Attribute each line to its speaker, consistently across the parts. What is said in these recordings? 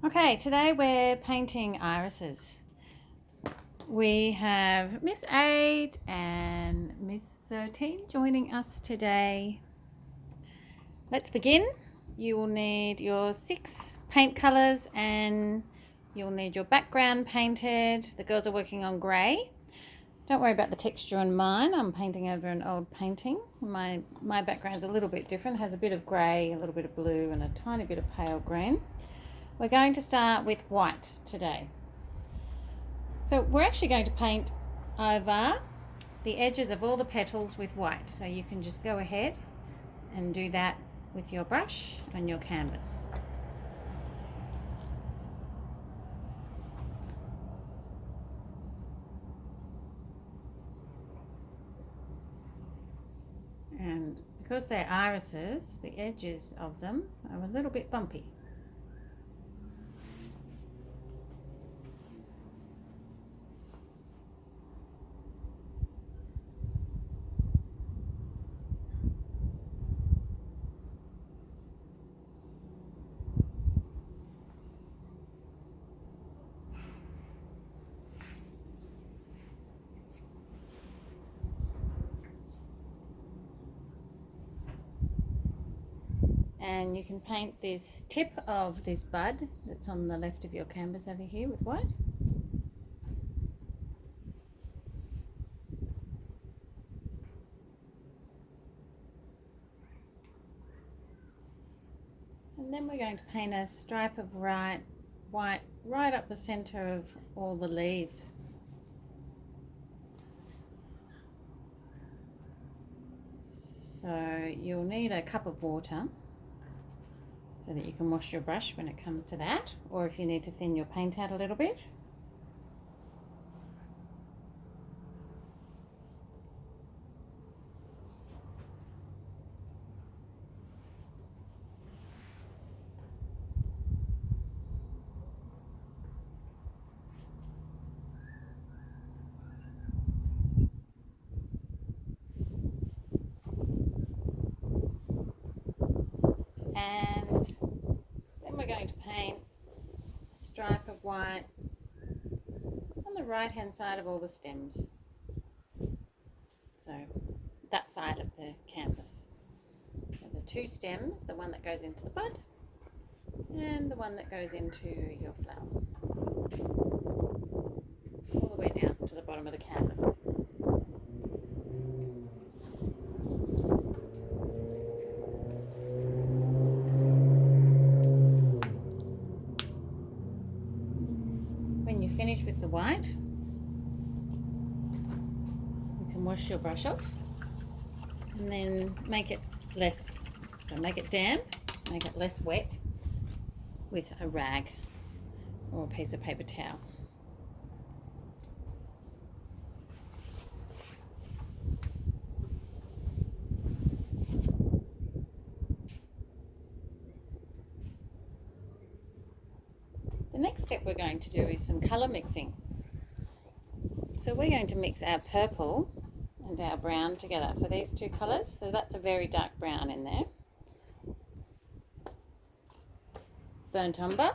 Speaker 1: Okay, today we're painting irises. We have Miss 8 and Miss 13 joining us today. Let's begin. You will need your 6 paint colours and you'll need your background painted. The girls are working on grey. Don't worry about the texture on mine. I'm painting over an old painting. My background's a little bit different. It has a bit of grey, a little bit of blue and a tiny bit of pale green. We're going to start with white today. So we're actually going to paint over the edges of all the petals with white. So you can just go ahead and do that with your brush and your canvas. And because they're irises, the edges of them are a little bit bumpy. And you can paint this tip of this bud that's on the left of your canvas over here with white. And then we're going to paint a stripe of white right up the center of all the leaves. So you'll need a cup of water so that you can wash your brush when it comes to that, or if you need to thin your paint out a little bit. And then we're going to paint a stripe of white on the right hand side of all the stems. So that side of the canvas. So the 2 stems, the one that goes into the bud and the one that goes into your flower. All the way down to the bottom of the canvas. When you finish with the white, you can wash your brush off and then make it damp, make it less wet with a rag or a piece of paper towel. The next step we're going to do is some colour mixing. So we're going to mix our purple and our brown together. So these 2 colours, so that's a very dark brown in there. Burnt umber.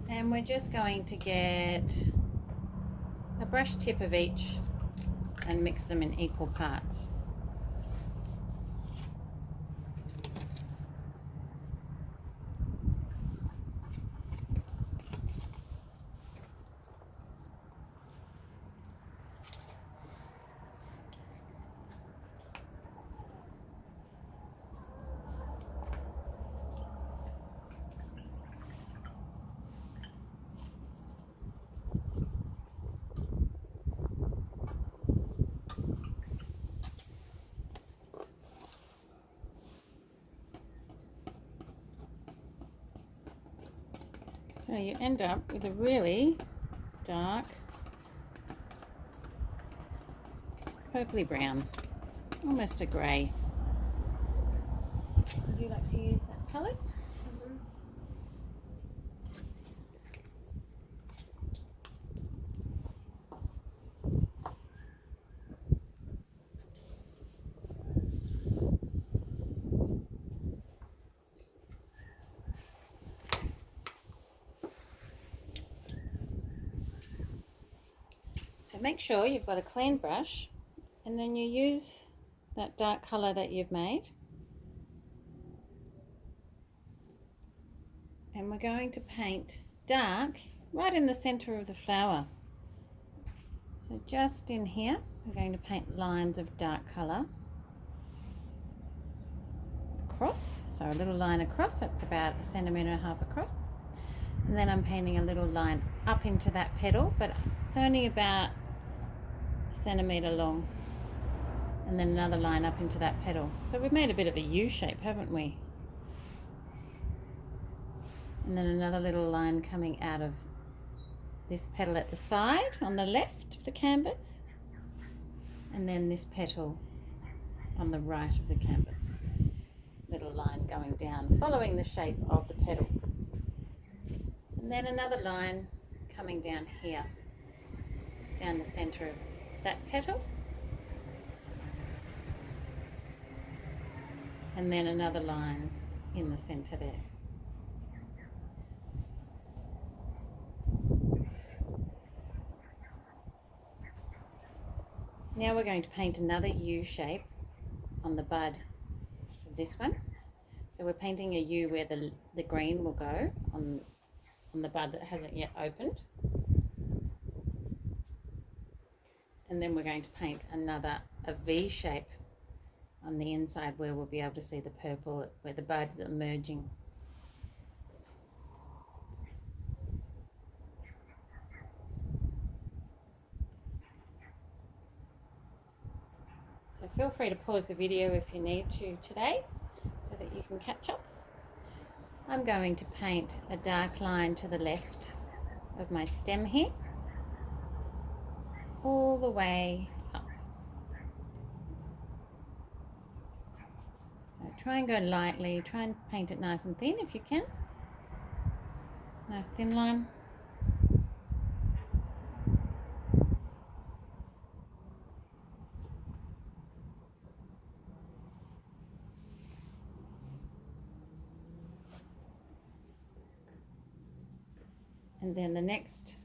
Speaker 1: And we're just going to get a brush tip of each and mix them in equal parts. So you end up with a really dark purpley brown, almost a grey. Would you like to use that palette? make sure you've got a clean brush, and then you use that dark colour that you've made, and we're going to paint dark right in the centre of the flower. So just in here, we're going to paint lines of dark colour across, so a little line across, that's about 1.5 centimetres across, and then I'm painting a little line up into that petal, but it's only about 1 centimetre long, and then another line up into that petal. So we've made a bit of a U shape, haven't we? And then another little line coming out of this petal at the side on the left of the canvas, and then this petal on the right of the canvas. Little line going down, following the shape of the petal. And then another line coming down here, down the centre of that petal. And then another line in the centre there. Now we're going to paint another U shape on the bud of this one. So we're painting a U where the green will go on the bud that hasn't yet opened. And then we're going to paint a V shape on the inside where we'll be able to see the purple where the buds are merging. So feel free to pause the video if you need to today so that you can catch up. I'm going to paint a dark line to the left of my stem here, all the way up. So try and go lightly, try and paint it nice and thin if you can. Nice thin line. And then the next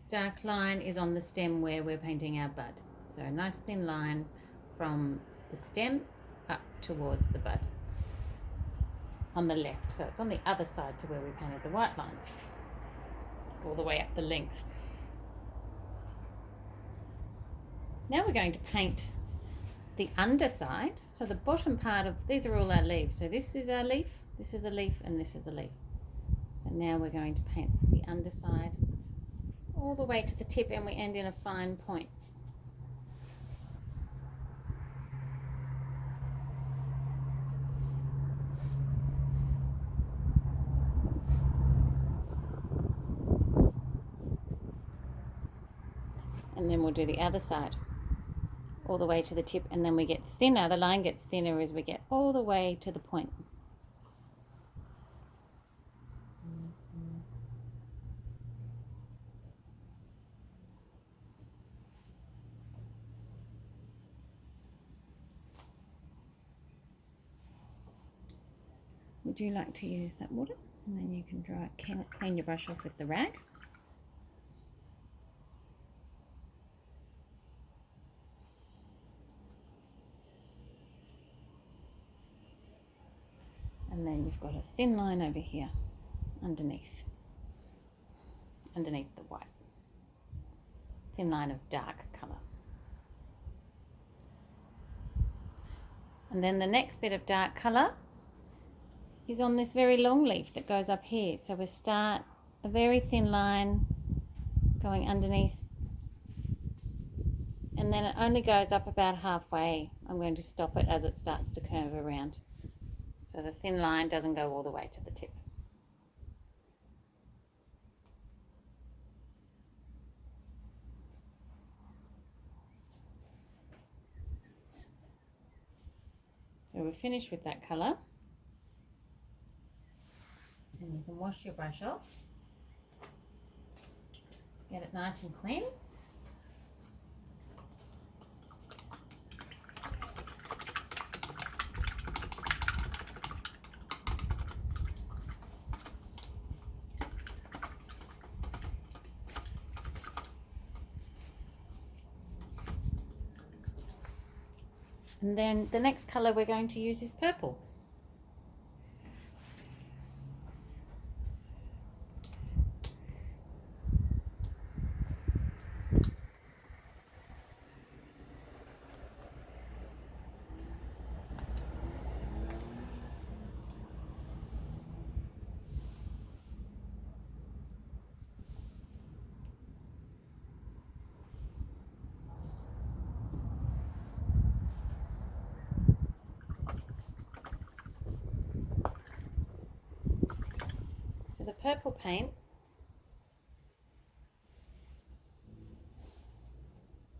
Speaker 1: dark line is on the stem where we're painting our bud. So a nice thin line from the stem up towards the bud on the left. So it's on the other side to where we painted the white lines, all the way up the length. Now we're going to paint the underside. So the bottom part of, these are all our leaves. So this is our leaf, this is a leaf, and this is a leaf. So now we're going to paint the underside all the way to the tip, and we end in a fine point. And then we'll do the other side all the way to the tip, and then we get thinner, the line gets thinner as we get all the way to the point. Would you like to use that water? And then you can dry it, clean your brush off with the rag. And then you've got a thin line over here underneath the white. Thin line of dark colour. And then the next bit of dark colour is on this very long leaf that goes up here. So we start a very thin line going underneath, and then it only goes up about halfway. I'm going to stop it as it starts to curve around. So the thin line doesn't go all the way to the tip. So we're finished with that colour. And you can wash your brush off. Get it nice and clean. And then the next colour we're going to use is purple. So the purple paint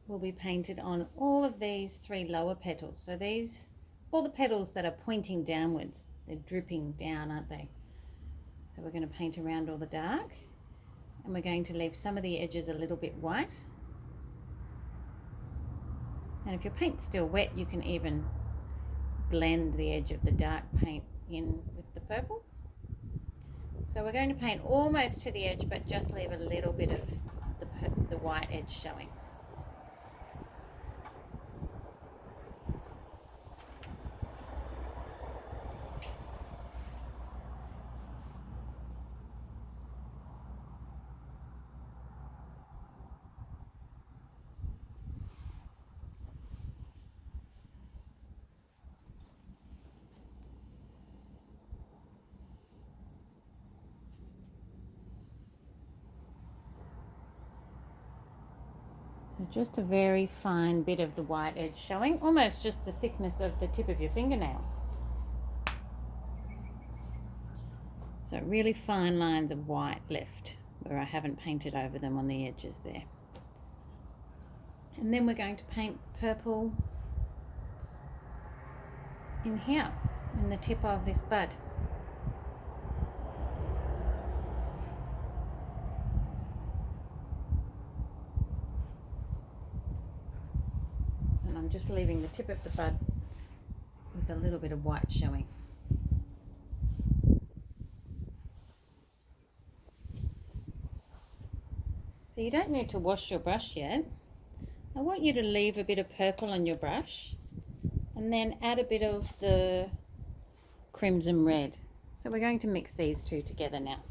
Speaker 1: will be painted on all of these 3 lower petals. So these, all the petals that are pointing downwards, they're dripping down, aren't they? So we're going to paint around all the dark, and we're going to leave some of the edges a little bit white. And if your paint's still wet, you can even blend the edge of the dark paint in with the purple. So we're going to paint almost to the edge, but just leave a little bit of the white edge showing. So just a very fine bit of the white edge showing, almost just the thickness of the tip of your fingernail. So really fine lines of white left where I haven't painted over them on the edges there. And then we're going to paint purple in here, in the tip of this bud. And I'm just leaving the tip of the bud with a little bit of white showing. So you don't need to wash your brush yet. I want you to leave a bit of purple on your brush and then add a bit of the crimson red. So we're going to mix these two together now.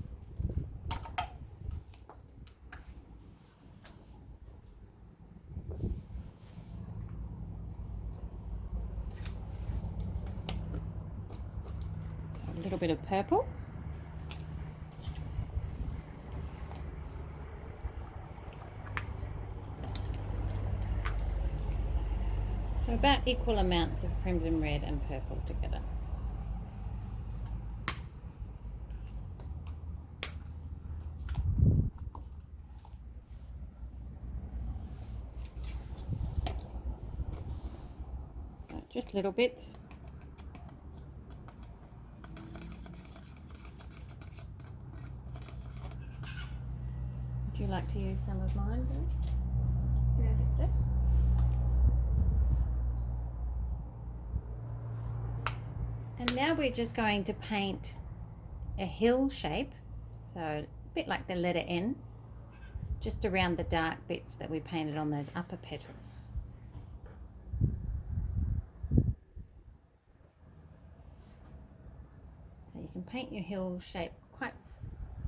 Speaker 1: So a little bit of purple. So about equal amounts of crimson red and purple together. So just little bits. Would you like to use some of mine, Bruce? Yeah, I think so. And now we're just going to paint a hill shape, so a bit like the letter N, just around the dark bits that we painted on those upper petals. So you can paint your hill shape quite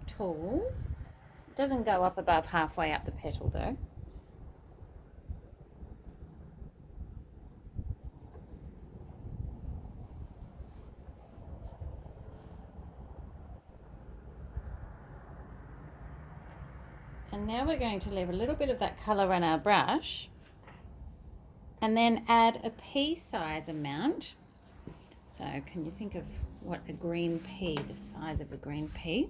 Speaker 1: tall. It doesn't go up above halfway up the petal though. And now we're going to leave a little bit of that colour on our brush and then add a pea size amount. So can you think of what a green pea, the size of a green pea,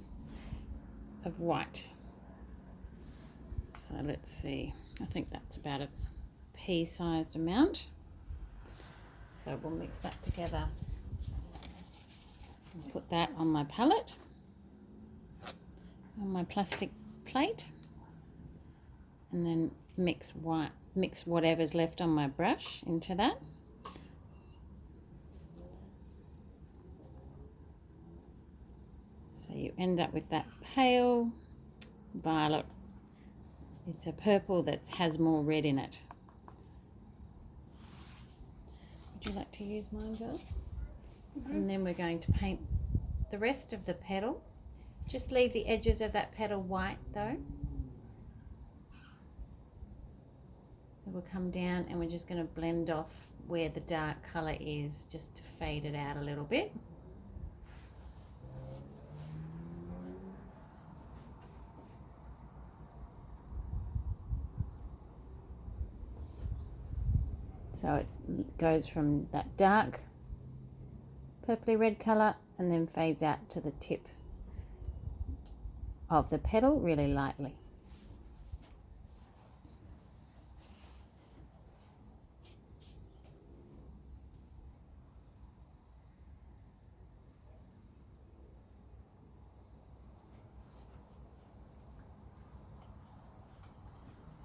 Speaker 1: of white? So let's see, I think that's about a pea sized amount. So we'll mix that together and put that on my palette, on my plastic plate. And then mix whatever's left on my brush into that. So you end up with that pale violet. It's a purple that has more red in it. Would you like to use mine, girls? And then we're going to paint the rest of the petal. Just leave the edges of that petal white though. It will come down and we're just going to blend off where the dark colour is, just to fade it out a little bit. So it goes from that dark purpley red colour and then fades out to the tip of the petal really lightly.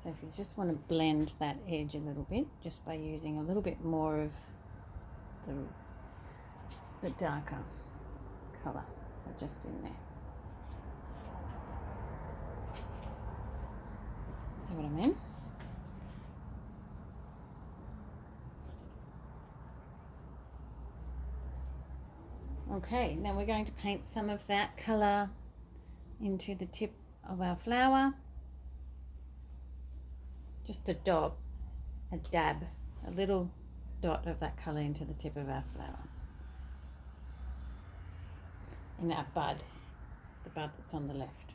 Speaker 1: So if you just want to blend that edge a little bit, just by using a little bit more of the darker colour, so just in there. See what I mean? Okay, now we're going to paint some of that colour into the tip of our flower. Just a dab, a little dot of that colour into the tip of our flower. In our bud, the bud that's on the left.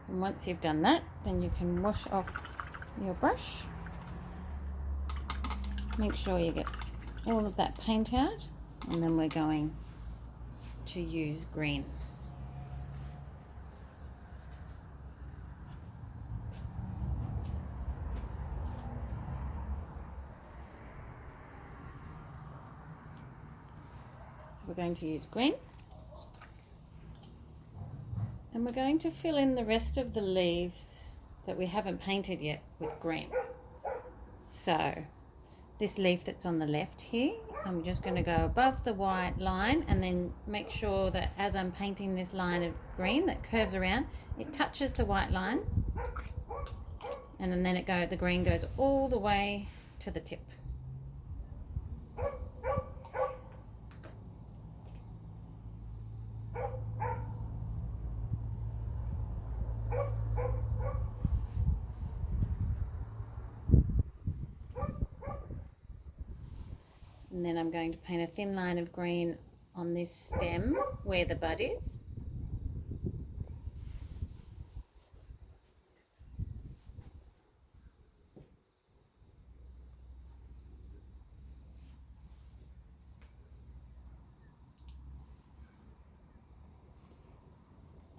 Speaker 1: And once you've done that, then you can wash off your brush. Make sure you get all of that paint out, and then we're going to use green. So we're going to use green. And we're going to fill in the rest of the leaves that we haven't painted yet with green. So this leaf that's on the left here, I'm just going to go above the white line and then make sure that as I'm painting this line of green that curves around, it touches the white line, and then the green goes all the way to the tip. And then I'm going to paint a thin line of green on this stem where the bud is.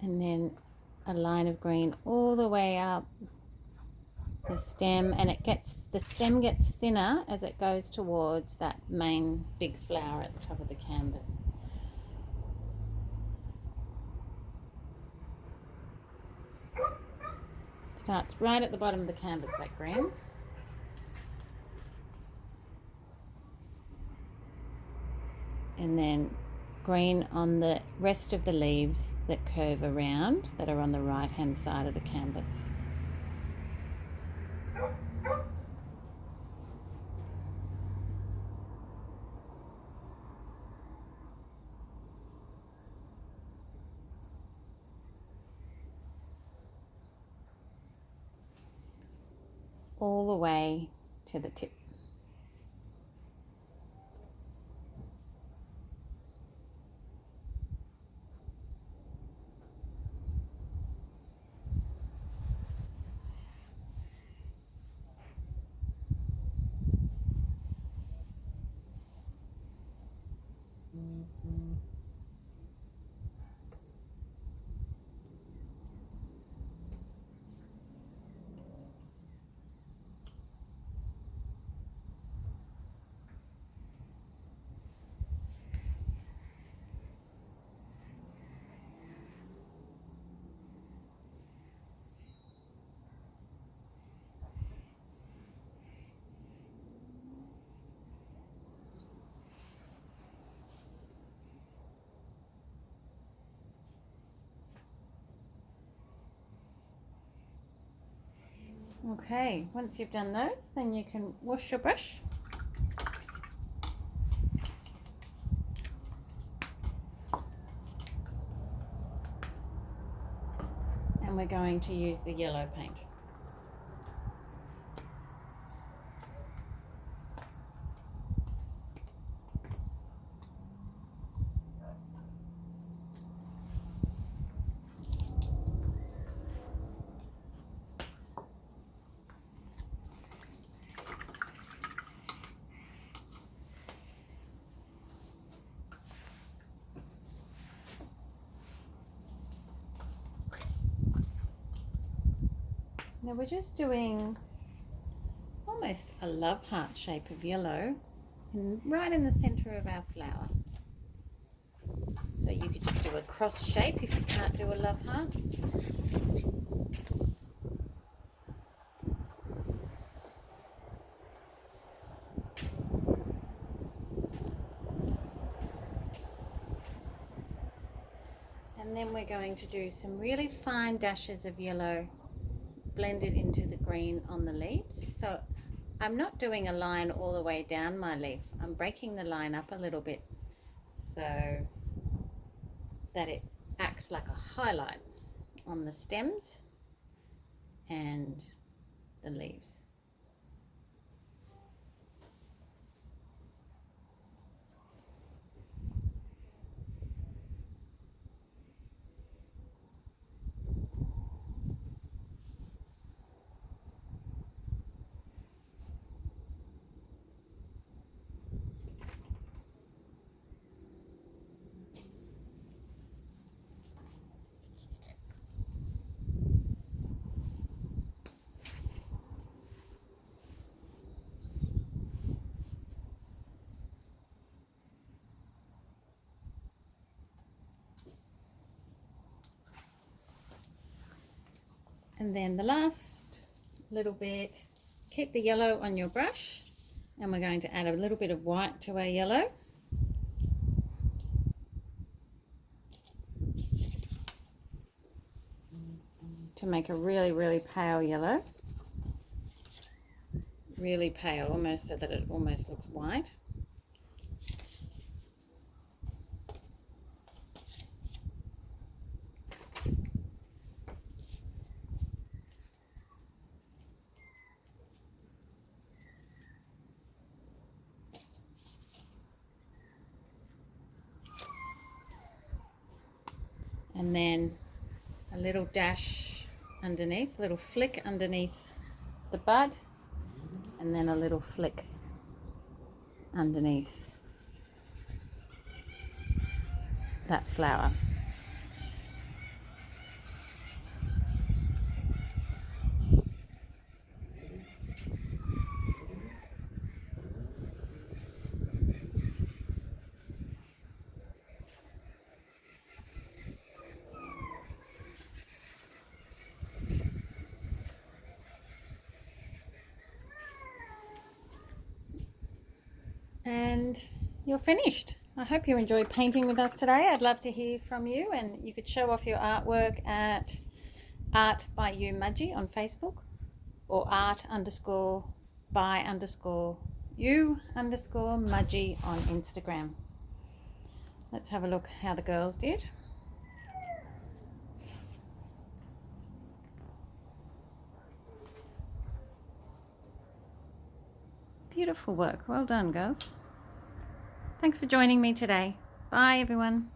Speaker 1: And then a line of green all the way up the stem, and the stem gets thinner as it goes towards that main big flower at the top of the canvas. Starts right at the bottom of the canvas, that green. And then green on the rest of the leaves that curve around, that are on the right hand side of the canvas. All the way to the tip. Okay, once you've done those, then you can wash your brush. And we're going to use the yellow paint. Now we're just doing almost a love heart shape of yellow right in the center of our flower. So you could just do a cross shape if you can't do a love heart. And then we're going to do some really fine dashes of yellow blended into the green on the leaves. So I'm not doing a line all the way down my leaf. I'm breaking the line up a little bit so that it acts like a highlight on the stems and the leaves. And then the last little bit, keep the yellow on your brush, and we're going to add a little bit of white to our yellow. To make a really, really pale yellow. Really pale, almost so that it almost looks white. And then a little dash underneath, a little flick underneath the bud, and then a little flick underneath that flower. And you're finished. I hope you enjoyed painting with us today. I'd love to hear from you, and you could show off your artwork at Art by You Mudgee on Facebook, or art_by_you_mudgee on Instagram. Let's have a look how the girls did. Beautiful work. Well done, girls. Thanks for joining me today. Bye, everyone.